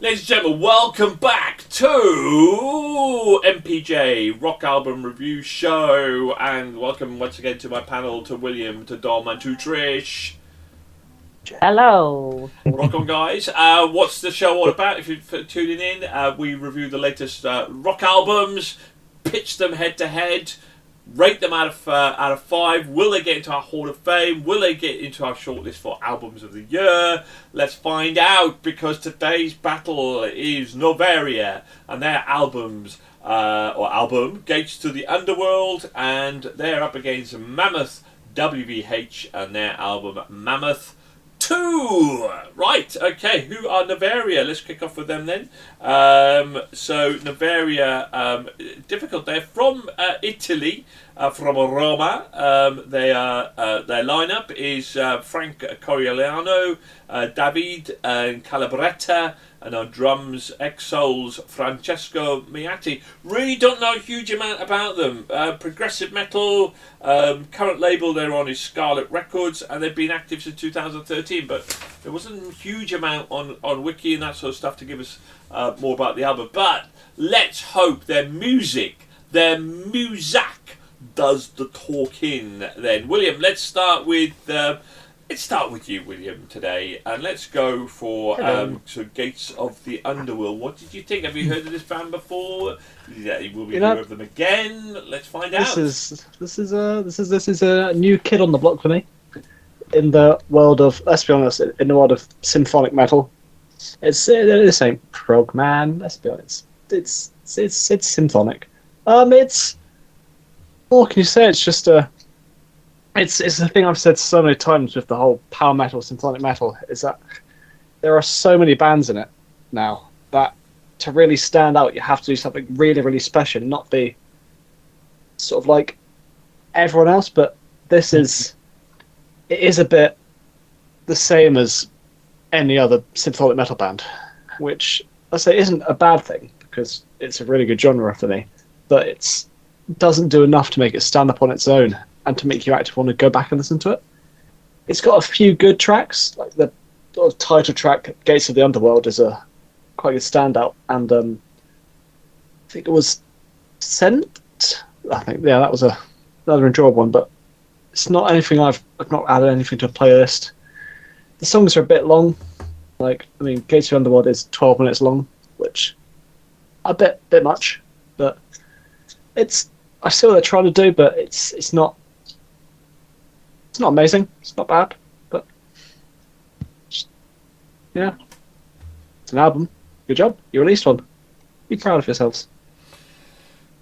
Ladies and gentlemen, welcome back to MPJ Rock Album Review Show, and welcome once again to my panel, to William, to Dom, and to Trish. Hello. Rock on, guys. What's the show all about? If you're tuning in, we review the latest rock albums, pitch them head to head, rate them out of 5. Will they get into our Hall of Fame? Will they get into our shortlist for albums of the year? Let's find out, because today's battle is Noveria and their album Gates to the Underworld, and they're up against Mammoth WVH and their album Mammoth 2. Right, okay, who are Noveria? Let's kick off with them then. So Noveria, difficult. They're from Italy, from Roma. Their lineup is Frank Corigliano, David and Calabretta, and on drums, Exol's Francesco Miatti. Really don't know a huge amount about them. Progressive metal. Current label they're on is Scarlet Records, and they've been active since 2013. But there wasn't a huge amount on Wiki and that sort of stuff to give us more about the album. But let's hope their music does the talking. Then, William, let's start with you, William, today, and let's go for Gates of the Underworld. What did you think? Have you heard of this band before? Yeah, will we hear of them again? Let's find out. This is a new kid on the block for me. In the world of, let's be honest, in the world of symphonic metal, this ain't prog, man. Let's be honest, it's symphonic. It's what can you say? It's just It's the thing I've said so many times with the whole power metal, symphonic metal, is that there are so many bands in it now that to really stand out, you have to do something really, really special, not be sort of like everyone else. But it is a bit the same as any other symphonic metal band, which I say isn't a bad thing because it's a really good genre for me, but it doesn't do enough to make it stand up on its own and to make you actually want to go back and listen to it. It's got a few good tracks, like the sort of title track, Gates of the Underworld, is a quite good standout, and I think it was Sent. I think, yeah, that was another enjoyable one, but it's not anything I've not added anything to a playlist. The songs are a bit long. Gates of the Underworld is 12 minutes long, which a bit much, but I see what they're trying to do, but it's not amazing. It's not bad, but yeah, it's an album. Good job. You released one. Be proud of yourselves.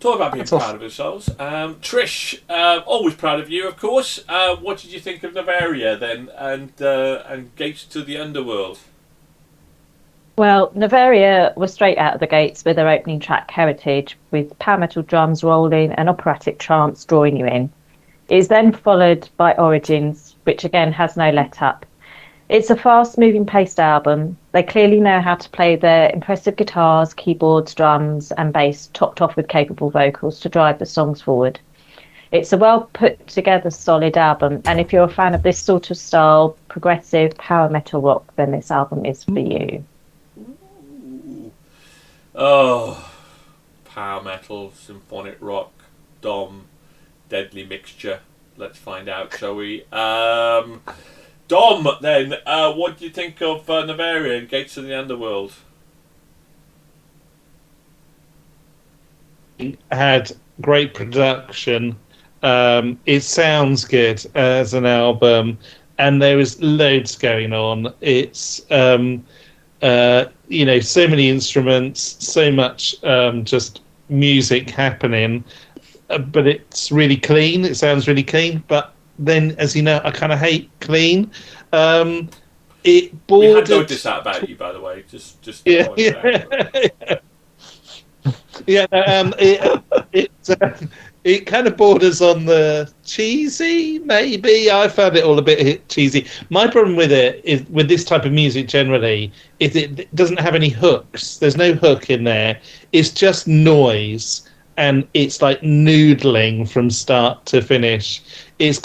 Talk about being proud of yourselves. Trish, always proud of you, of course. What did you think of Noveria then, and Gates to the Underworld? Well, Noveria was straight out of the gates with their opening track, Heritage, with power metal drums rolling and operatic trance drawing you in. It is then followed by Origins, which again has no let-up. It's a fast-moving paced album. They clearly know how to play their impressive guitars, keyboards, drums and bass, topped off with capable vocals to drive the songs forward. It's a well-put-together, solid album, and if you're a fan of this sort of style, progressive power metal rock, then this album is for you. Oh, power metal, symphonic rock, Dom, deadly mixture. Let's find out, shall we? Dom, then, what do you think of Noveria and Gates of the Underworld? Had great production. It sounds good as an album, and there is loads going on. It's so many instruments, so much just music happening, but it's really clean. It sounds really clean, but then, as you know, I kind of hate clean. It bordered... We had noticed that about you, by the way. Just yeah. It kind of borders on the cheesy, maybe. I found it all a bit cheesy. My problem with it is, with this type of music generally, is it doesn't have any hooks. There's no hook in there. It's just noise, and it's like noodling from start to finish. It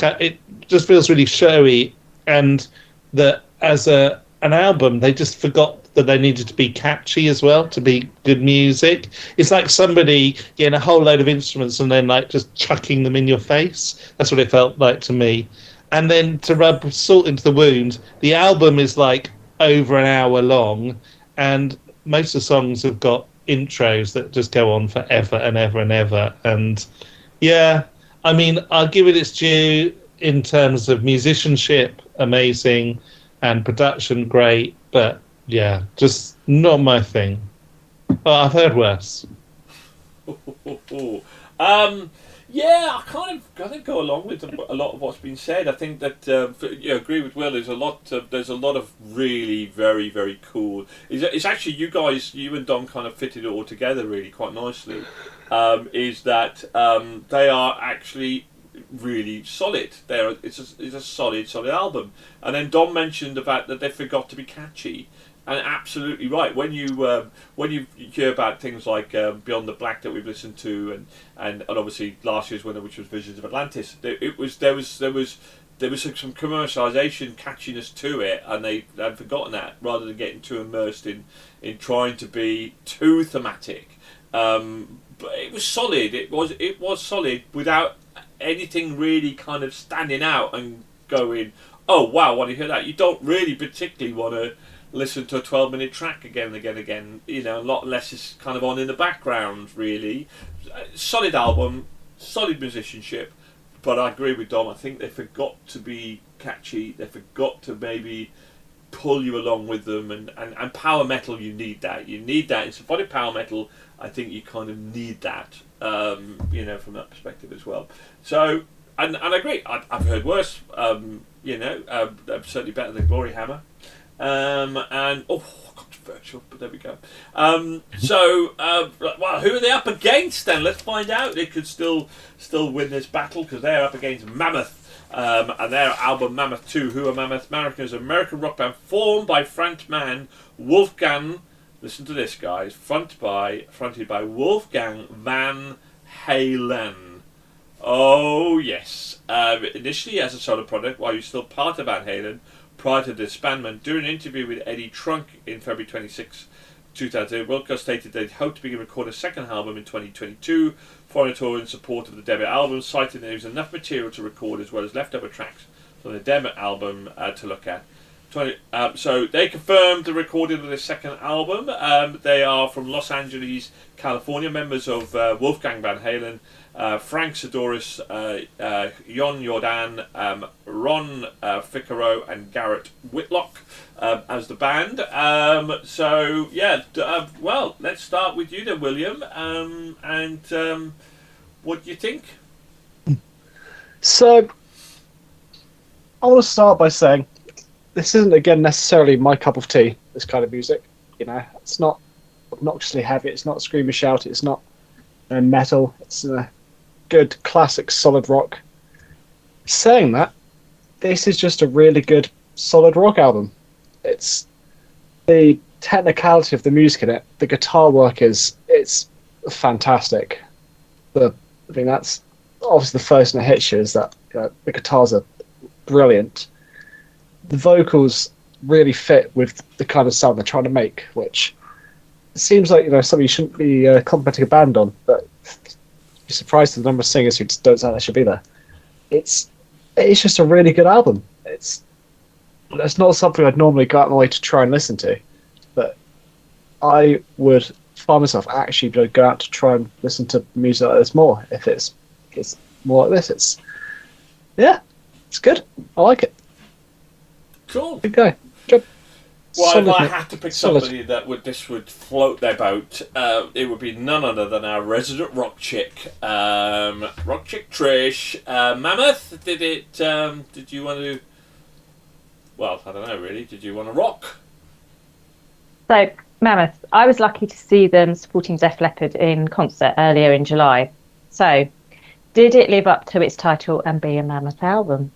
just feels really showy, and that as an album, they just forgot that they needed to be catchy as well to be good music. It's like somebody getting a whole load of instruments and then like just chucking them in your face. That's what it felt like to me. And then to rub salt into the wound, the album is like over an hour long, and most of the songs have got intros that just go on forever and ever and ever. And yeah, I mean, I'll give it its due in terms of musicianship, amazing, and production, great. But yeah, just not my thing. Oh, I've heard worse. Yeah, I kind of go along with a lot of what's been said. I think that I agree with Will. There's a lot of really very very cool. It's actually you and Dom kind of fitted it all together really quite nicely. Is that they are actually really solid. It's a solid album. And then Dom mentioned the fact that they forgot to be catchy. And absolutely right. When you hear about things like Beyond the Black that we've listened to, and obviously last year's winner, which was Visions of Atlantis, there was some commercialisation catchiness to it, and they had forgotten that rather than getting too immersed in trying to be too thematic. But it was solid. It was solid without anything really kind of standing out and going, oh wow, when you hear that, you don't really particularly want to listen to a 12-minute track again and again and again. You know, a lot less is kind of on in the background, really. Solid album, solid musicianship, but I agree with Dom. I think they forgot to be catchy. They forgot to maybe pull you along with them. And power metal, you need that. You need that. In symphonic power metal, I think you kind of need that, from that perspective as well. So, and I agree. I've heard worse, certainly better than Glory Hammer. Controversial, but there we go. Well, who are they up against then? Let's find out. They could still win this battle because they're up against Mammoth, and their album Mammoth 2. Who are Mammoth? American rock band formed by frontman Wolfgang. Listen to this, guys. Fronted by Wolfgang Van Halen. Oh yes. Initially as a solo project, while he was still part of Van Halen. Prior to the disbandment, during an interview with Eddie Trunk in February 26, 2008, Wilco stated they'd hoped to begin recording a second album in 2022, following a tour in support of the debut album, citing there was enough material to record as well as leftover tracks from the demo album to look at. So they confirmed the recording of their second album. They are from Los Angeles, California, members of Wolfgang Van Halen, Frank Sidoris, Jon Jordan, Ron Ficaro, and Garrett Whitlock as the band. Well, let's start with you then, William. What do you think? So, I want to start by saying this isn't, again, necessarily my cup of tea, this kind of music. You know, it's not obnoxiously heavy, it's not scream and shout, it's not metal, it's good, classic, solid rock. Saying that, this is just a really good, solid rock album. It's the technicality of the music in it, the guitar work it's fantastic. I think that's obviously the first thing that hits you is that the guitars are brilliant. The vocals really fit with the kind of sound they're trying to make, which seems like something you shouldn't be complimenting a band on, but you're surprised at the number of singers who just don't sound like they should be there. It's just a really good album. It's not something I'd normally go out of my way to try and listen to, but I would find myself actually go out to try and listen to music like this more if it's more like this. It's good. I like it. Cool. Good guy. Job. Well, Solid, if I mate. had to pick Solid. somebody that would float their boat, it would be none other than our resident rock chick, Trish. Mammoth. Did you want to? Well, I don't know really. Did you want to rock? So, Mammoth, I was lucky to see them supporting Def Leppard in concert earlier in July. So, did it live up to its title and be a Mammoth album?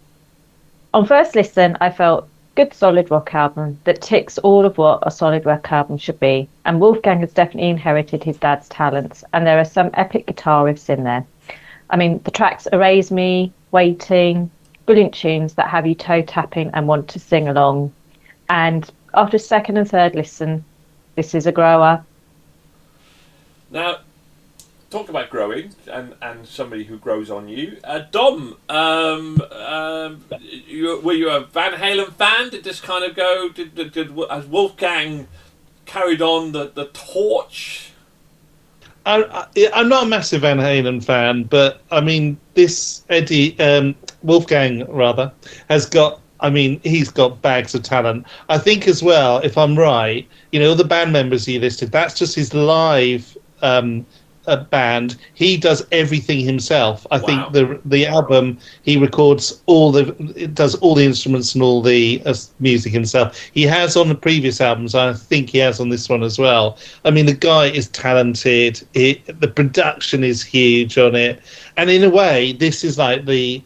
On first listen, I felt good, solid rock album that ticks all of what a solid rock album should be. And Wolfgang has definitely inherited his dad's talents, and there are some epic guitar riffs in there. I mean, the tracks Erase Me, Waiting, brilliant tunes that have you toe tapping and want to sing along. And after second and third listen, This is a grower. Now, talk about growing and somebody who grows on you. Dom, were you a Van Halen fan? Did this kind of go? Has Wolfgang carried on the torch? I'm not a massive Van Halen fan, but I mean, this Wolfgang rather, has got. I mean, he's got bags of talent. I think as well, if I'm right, all the band members he listed, that's just his live band. He does everything himself. I think the album, he records does all the instruments and all the music himself. He has on the previous albums. I think he has on this one as well. I mean, the guy is talented. The production is huge on it, and in a way, this is like the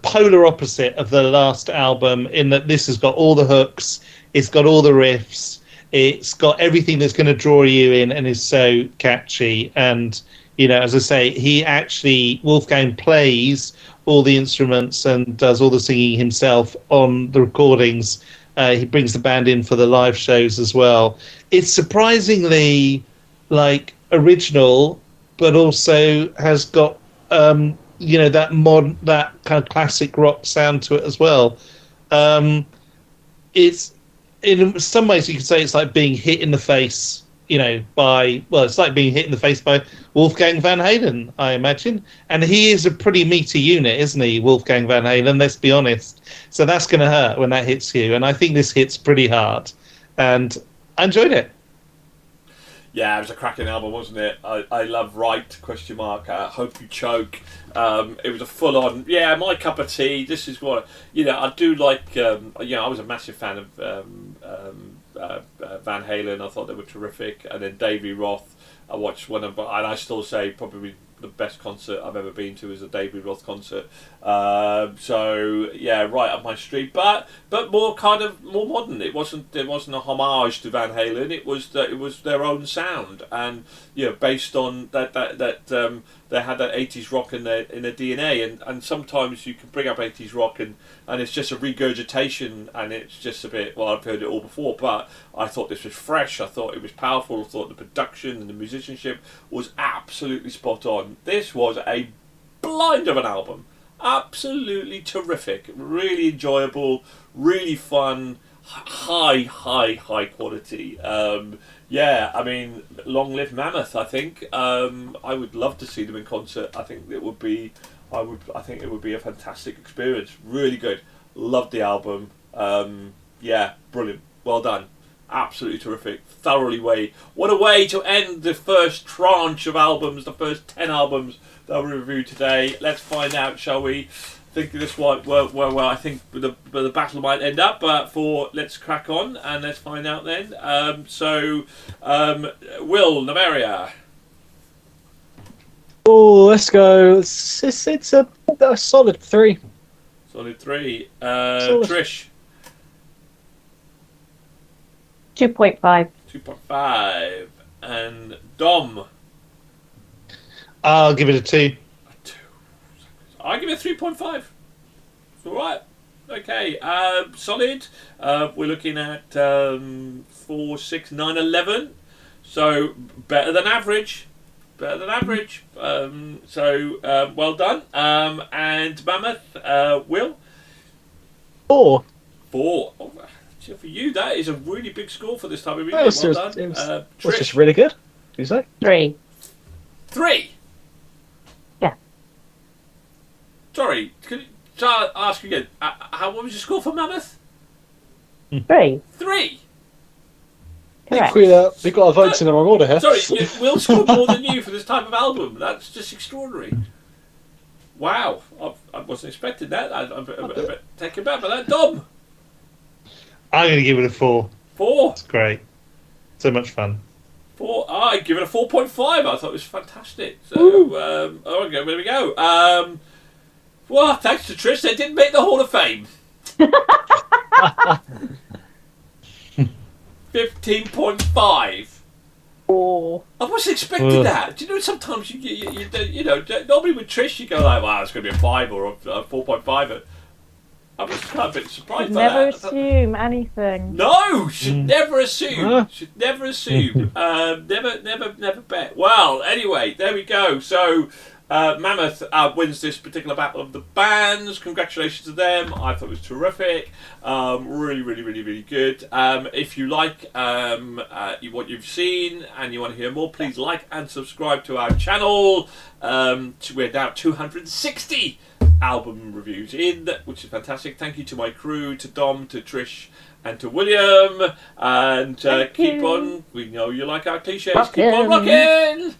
polar opposite of the last album. In that this has got all the hooks, it's got all the riffs. It's got everything that's going to draw you in and is so catchy. And, as I say, Wolfgang plays all the instruments and does all the singing himself on the recordings. He brings the band in for the live shows as well. It's surprisingly, original, but also has got, that kind of classic rock sound to it as well. It's... In some ways, you could say it's like being hit in the face, it's like being hit in the face by Wolfgang Van Halen, I imagine. And he is a pretty meaty unit, isn't he, Wolfgang Van Halen? Let's be honest. So that's going to hurt when that hits you. And I think this hits pretty hard. And I enjoyed it. Yeah, it was a cracking album, wasn't it? I love Right, ? Hope You Choke. It was a full-on, my cup of tea. This is what, I do like, I was a massive fan of Van Halen. I thought they were terrific. And then Davey Roth, I watched one of, and I still say probably the best concert I've ever been to is a Davey Roth concert. Right up my street, but more modern. It wasn't a homage to Van Halen. It was their own sound, and based on that they had that 80s rock in their DNA, and sometimes you can bring up 80s rock and it's just a regurgitation, and it's just a bit, well, I've heard it all before, but I thought this was fresh. I thought it was powerful. I thought the production and the musicianship was absolutely spot on. This was a blind of an album. Absolutely terrific. Really enjoyable. Really fun. High quality. I mean, long live Mammoth. I think I would love to see them in concert. I think it would be a fantastic experience. Really good. Loved the album. Brilliant. Well done. Absolutely terrific. What a way to end the first tranche of albums, the first 10 albums that we reviewed today. Let's find out, shall we? I think this one, well, I think the battle might end up, but let's crack on and let's find out then. Will, Noveria. Oh, let's go. It's a solid 3. Solid 3. Solid. Trish. 2.5. 2.5. And Dom. I'll give it a 2. I give it 3.5. It's all right. Okay. Solid. We're looking at 4, 6, 9, 11. So better than average. Well done. And Mammoth. Will. 4. 4. Oh, for you, that is a really big score for this time of year. Well done. It was just really good. What do you say? 3. 3. Yeah. Sorry, shall I ask you again? What was your score for Mammoth? 3. 3. Correct. We got our votes in the wrong order here. Sorry, Will scored more than you for this type of album. That's just extraordinary. Wow, I wasn't expecting that. I'm a bit taken back by that. Dom. I'm going to give it a 4. 4. It's great. So much fun. 4. I give it a 4.5. I thought it was fantastic. So, okay, there we go. Well, thanks to Trish, they didn't make the Hall of Fame. 15.5. Oh. I wasn't expecting that. Do you know, sometimes you normally with Trish you go like, wow, it's going to be a 5 or a 4.5. I was kind of a bit surprised Should by never that. assume anything. No, should never assume. Should never assume. Never bet. Well, anyway, there we go. So, Mammoth wins this particular battle of the bands. Congratulations to them. I thought it was terrific. Really good. If you like what you've seen and you want to hear more, please like and subscribe to our channel. We're now 260 album reviews in, which is fantastic. Thank you to my crew, to Dom, to Trish, and to William. And keep on. We know you like our cliches. Keep on rocking.